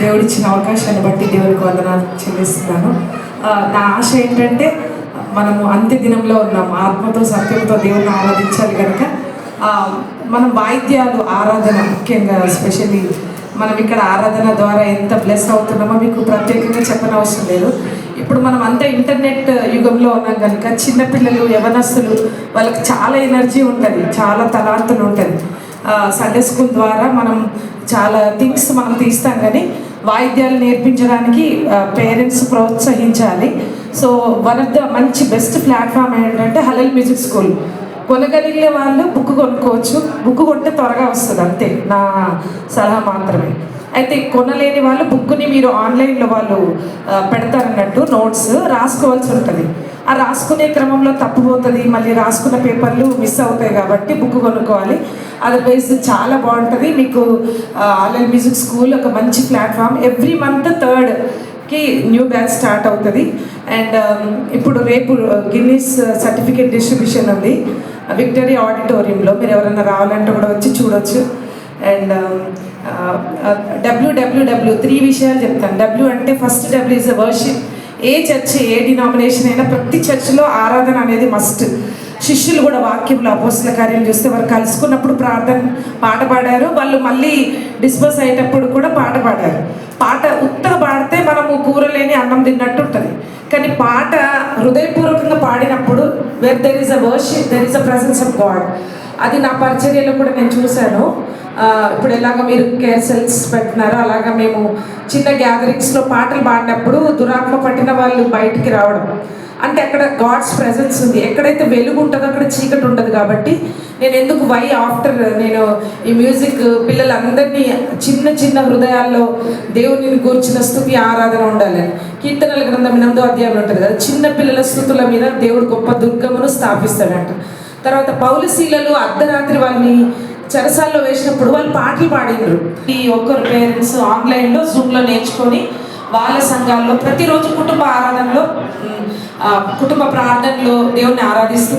దేవుడిచ్చిన అవకాశాన్ని బట్టి దేవుడికి వందనాలు చెల్లిస్తున్నాను. నా ఆశ ఏంటంటే మనము అంత్య దినంలో ఉన్నాం, ఆత్మతో సత్యంతో దేవుడిని ఆరాధించాలి కనుక మనం వాయిద్యాలు ఆరాధన ముఖ్యంగా స్పెషల్లీ మనం ఇక్కడ ఆరాధన ద్వారా ఎంత బ్లెస్ అవుతున్నామో మీకు ప్రత్యేకంగా చెప్పనవసరం లేదు. ఇప్పుడు మనం అంతా ఇంటర్నెట్ యుగంలో ఉన్నాం కనుక చిన్నపిల్లలు యవనస్తులు వాళ్ళకి చాలా ఎనర్జీ ఉంటుంది, చాలా తలాంతులు ఉంటుంది. సండే స్కూల్ ద్వారా మనం చాలా థింగ్స్ మనం తీస్తాం, కానీ వాయిద్యాలు నేర్పించడానికి పేరెంట్స్ ప్రోత్సహించాలి. సో వన్ ఆఫ్ ద మంచి బెస్ట్ ప్లాట్ఫామ్ ఏంటంటే హలల్ మ్యూజిక్ స్కూల్. కొనగలిగే వాళ్ళు బుక్ కొనుక్కోవచ్చు, బుక్ కొంటే త్వరగా వస్తుంది, అంతే నా సలహా మాత్రమే. అయితే కొనలేని వాళ్ళు బుక్ని మీరు ఆన్లైన్లో వాళ్ళు పెడతారన్నట్టు నోట్స్ రాసుకోవాల్సి ఉంటుంది. ఆ రాసుకునే క్రమంలో తప్పుపోతుంది, మళ్ళీ రాసుకున్న పేపర్లు మిస్ అవుతాయి, కాబట్టి బుక్ కొనుక్కోవాలి. అదర్వైజ్ చాలా బాగుంటుంది. మీకు హలల్ మ్యూజిక్ స్కూల్ ఒక మంచి platform. Every month 3rd new batch start అవుతుంది. అండ్ ఇప్పుడు రేపు గిన్నీస్ సర్టిఫికేట్ డిస్ట్రిబ్యూషన్ ఉంది విక్టరీ ఆడిటోరియంలో. మీరు ఎవరైనా రావాలంటే కూడా వచ్చి చూడొచ్చు. అండ్ WWW 3 విషయాలు చెప్తాను. W అంటే first W is worship. A church A denomination అయినా ప్రతి చర్చ్లో ఆరాధన అనేది మస్ట్. శిష్యులు కూడా వాక్యంలో అపోస్తల కార్యం చూస్తే వారు కలుసుకున్నప్పుడు పాట పాడారు, వాళ్ళు మళ్ళీ డిస్పర్స్ అయ్యేటప్పుడు కూడా పాట పాడారు. పాట ఉత్తగా పాడితే మనము కూర లేని అన్నం తిన్నట్టు ఉంటుంది, కానీ పాట హృదయపూర్వకంగా పాడినప్పుడు where there is a worship, there is a presence of God. అది నా పరిచర్యలో కూడా నేను చూశాను. ఇప్పుడు ఎలాగ మీరు కేర్ సెల్స్ పెట్టినారో అలాగా మేము చిన్న గ్యాదరింగ్స్లో పాటలు పాడినప్పుడు దురాత్మ పట్టిన వాళ్ళు బయటికి రావడం అంటే అక్కడ గాడ్స్ ప్రెజెన్స్ ఉంది. ఎక్కడైతే వెలుగు ఉంటుందో అక్కడ చీకటి ఉండదు. కాబట్టి నేను ఎందుకు ఆఫ్టర్ నేను ఈ మ్యూజిక్ పిల్లలందరినీ చిన్న చిన్న హృదయాల్లో దేవుని గూర్చిన స్తుతి ఆరాధన ఉండాలని కీర్తనల గ్రంథం 8వ అధ్యాయం ఉంటుంది కదా, చిన్న పిల్లల స్తుతుల మీద దేవుడు గొప్ప దుర్గమును స్థాపిస్తాడంట. తర్వాత పౌలశీలలు అర్ధరాత్రి వాళ్ళని చెరసాల్లో వేసినప్పుడు వాళ్ళు పాటలు పాడిండ్రు. ఈ ఒక్కరు పేరెంట్స్ ఆన్లైన్లో జూమ్లో నేర్చుకొని వాళ్ళ సంఘాల్లో ప్రతిరోజు కుటుంబ ఆరాధనలో కుటుంబ ప్రార్థనలో దేవుణ్ణి ఆరాధిస్తూ